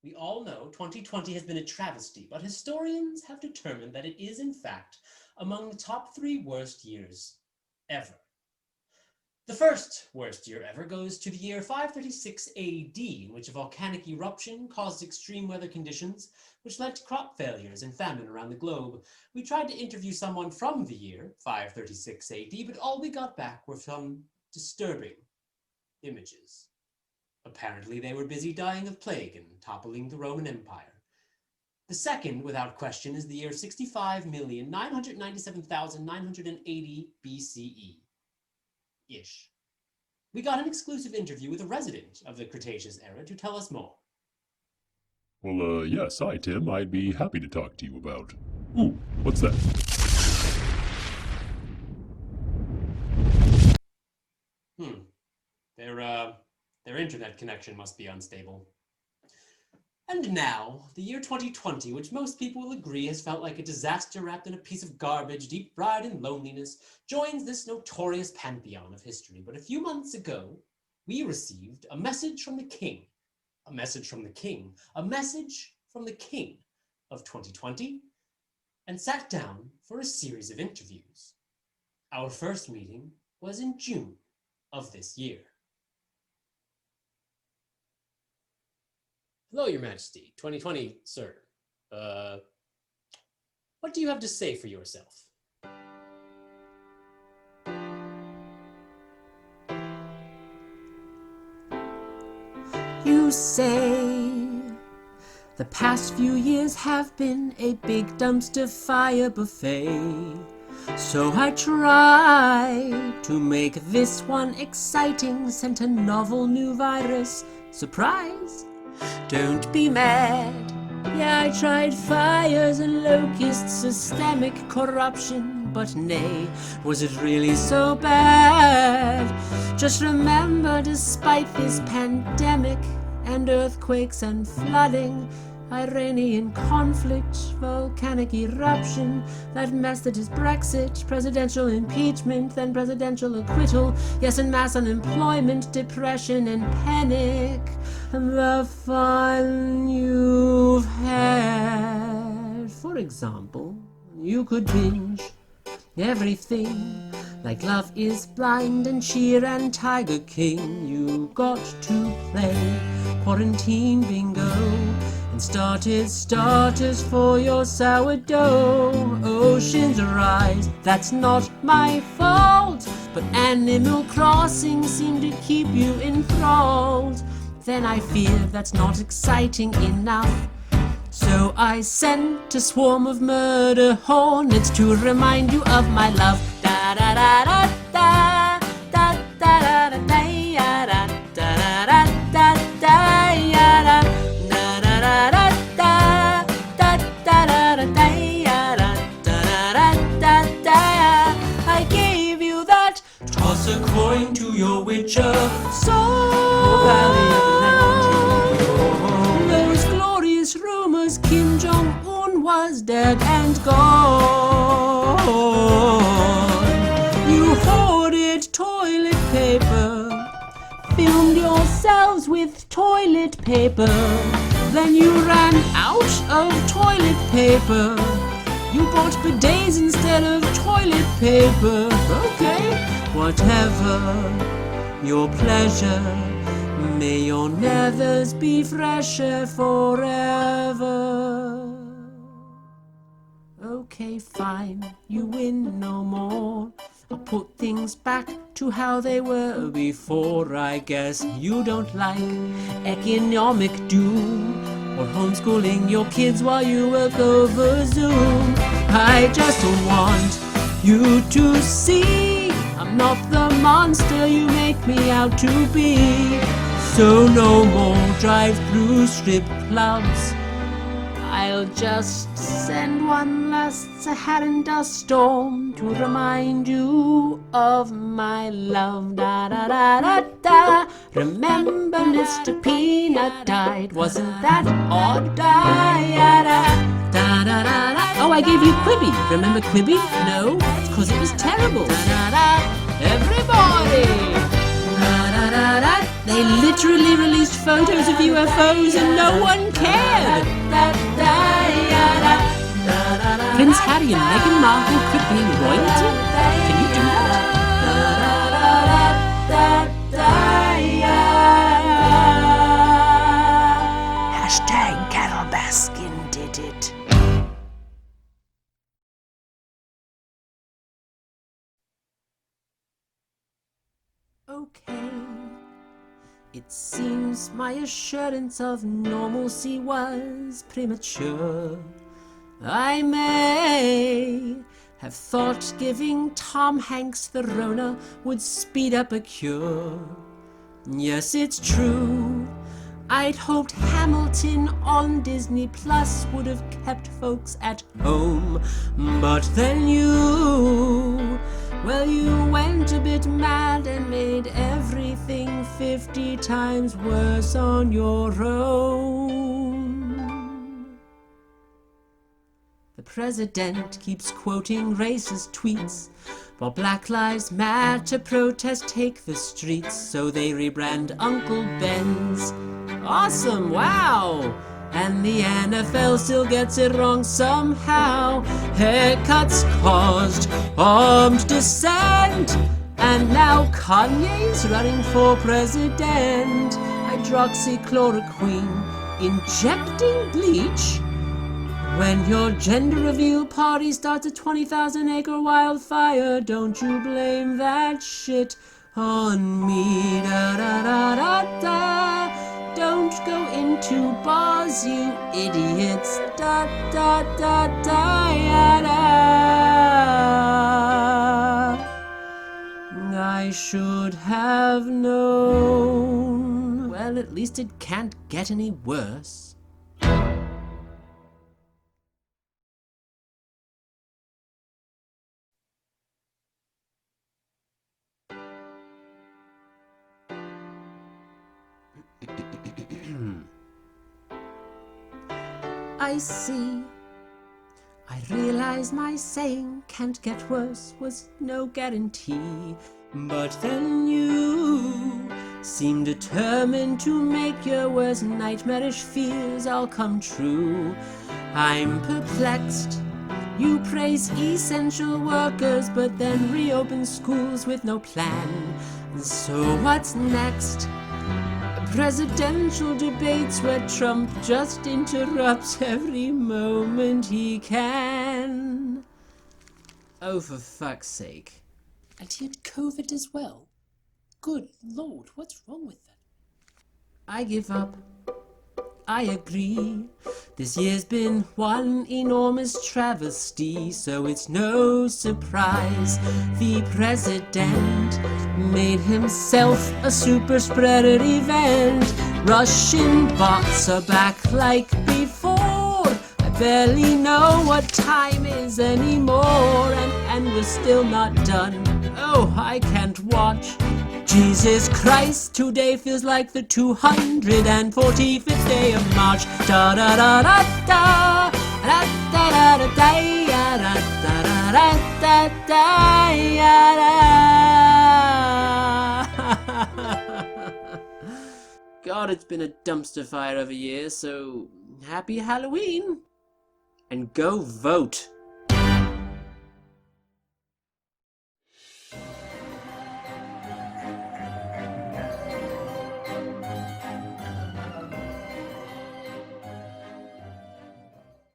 We all know 2020 has been a travesty, but historians have determined that it is, in fact, among the top 3 worst years ever. The first worst year ever goes to the year 536 AD, in which a volcanic eruption caused extreme weather conditions, which led to crop failures and famine around the globe. We tried to interview someone from the year 536 AD, but all we got back were some disturbing images. Apparently, they were busy dying of plague and toppling the Roman Empire. The second, without question, is the year 65,997,980 BCE. Ish. We got an exclusive interview with a resident of the Cretaceous era to tell us more. Well, yes, hi, Tim. I'd be happy to talk to you about... Ooh, what's that? Their internet connection must be unstable. And now, the year 2020, which most people will agree has felt like a disaster wrapped in a piece of garbage, deep fried in loneliness, joins this notorious pantheon of history. But a few months ago, we received a message from the king. A message from the king. A message from the king of 2020, and sat down for a series of interviews. Our first meeting was in June of this year. Hello, Your Majesty. 2020, sir. What do you have to say for yourself? You say the past few years have been a big dumpster fire buffet. So I try to make this one exciting, sent a novel new virus. Surprise! Don't be mad. Yeah, I tried fires and locusts, systemic corruption, but nay, was it really so bad? Just remember, despite this pandemic and earthquakes and flooding, Iranian conflict, volcanic eruption, that mess that is Brexit, presidential impeachment, then presidential acquittal, yes, and mass unemployment, depression and panic, and the fun you've had. For example, you could binge everything like Love is Blind and Cheer and Tiger King. You got to play quarantine bingo and starters for your sourdough. Oceans rise, that's not my fault, but Animal Crossing seemed to keep you enthralled. Then I fear that's not exciting enough, so I sent a swarm of murder hornets to remind you of my love. Da da da da da da da da da da da da da da da. I gave you that. Toss a coin to your witcher. So valiant. Those glorious rumors Kim Jong-un was dead and gone. You hoarded toilet paper, filmed yourselves with toilet paper, then you ran out of toilet paper. You bought bidets instead of toilet paper. Okay, whatever your pleasure, may your nethers be fresher forever. Okay, fine, you win no more. I'll put things back to how they were before. I guess you don't like economic doom or homeschooling your kids while you work over Zoom. I just want you to see I'm not the monster you make me out to be. So no more drive-through strip clubs. I'll just send one last Saharan dust storm to remind you of my love. Da da da da da. Remember Mr. Peanut died, wasn't that odd? Da da da da da. Oh, I gave you Quibi. Remember Quibi? No, it's 'cause it was terrible. Da da da. Everybody. Da da da da. They literally released photos of UFOs and no one cared. Prince Harry and Meghan Markle quit being royalty? Can you do that? Hashtag Carol Baskin did it. Okay. It seems my assurance of normalcy was premature. I may have thought giving Tom Hanks the Rona would speed up a cure. Yes, it's true. I'd hoped Hamilton on Disney Plus would have kept folks at home. But then you went a bit mad and made everything 50 times worse on your own. The president keeps quoting racist tweets, while Black Lives Matter protests take the streets, so they rebrand Uncle Ben's. Awesome, wow! And the NFL still gets it wrong somehow. Haircuts caused armed dissent, and now Kanye's running for president. Hydroxychloroquine, injecting bleach. When your gender reveal party starts a 20,000 acre wildfire, don't you blame that shit on me. Da da da da da. Don't go into bars, you idiots. Da da da da ya, da. I should have known. Well, at least it can't get any worse. I see. I realize my saying can't get worse was no guarantee. But then you seem determined to make your worst nightmarish fears all come true. I'm perplexed. You praise essential workers, but then reopen schools with no plan. So what's next? Presidential debates where Trump just interrupts every moment he can. Oh, for fuck's sake. And he had COVID as well. Good Lord, what's wrong with that? I give up. I agree. This year's been one enormous travesty, so it's no surprise the president made himself a super spreader event. Russian bots are back like before. I barely know what time is anymore, and we're still not done. Oh, I can't watch. Jesus Christ, today feels like the 245th day of March. Da da da da da, da da da da da, da da da da da. God, it's been a dumpster fire of a year, so happy Halloween! And go vote!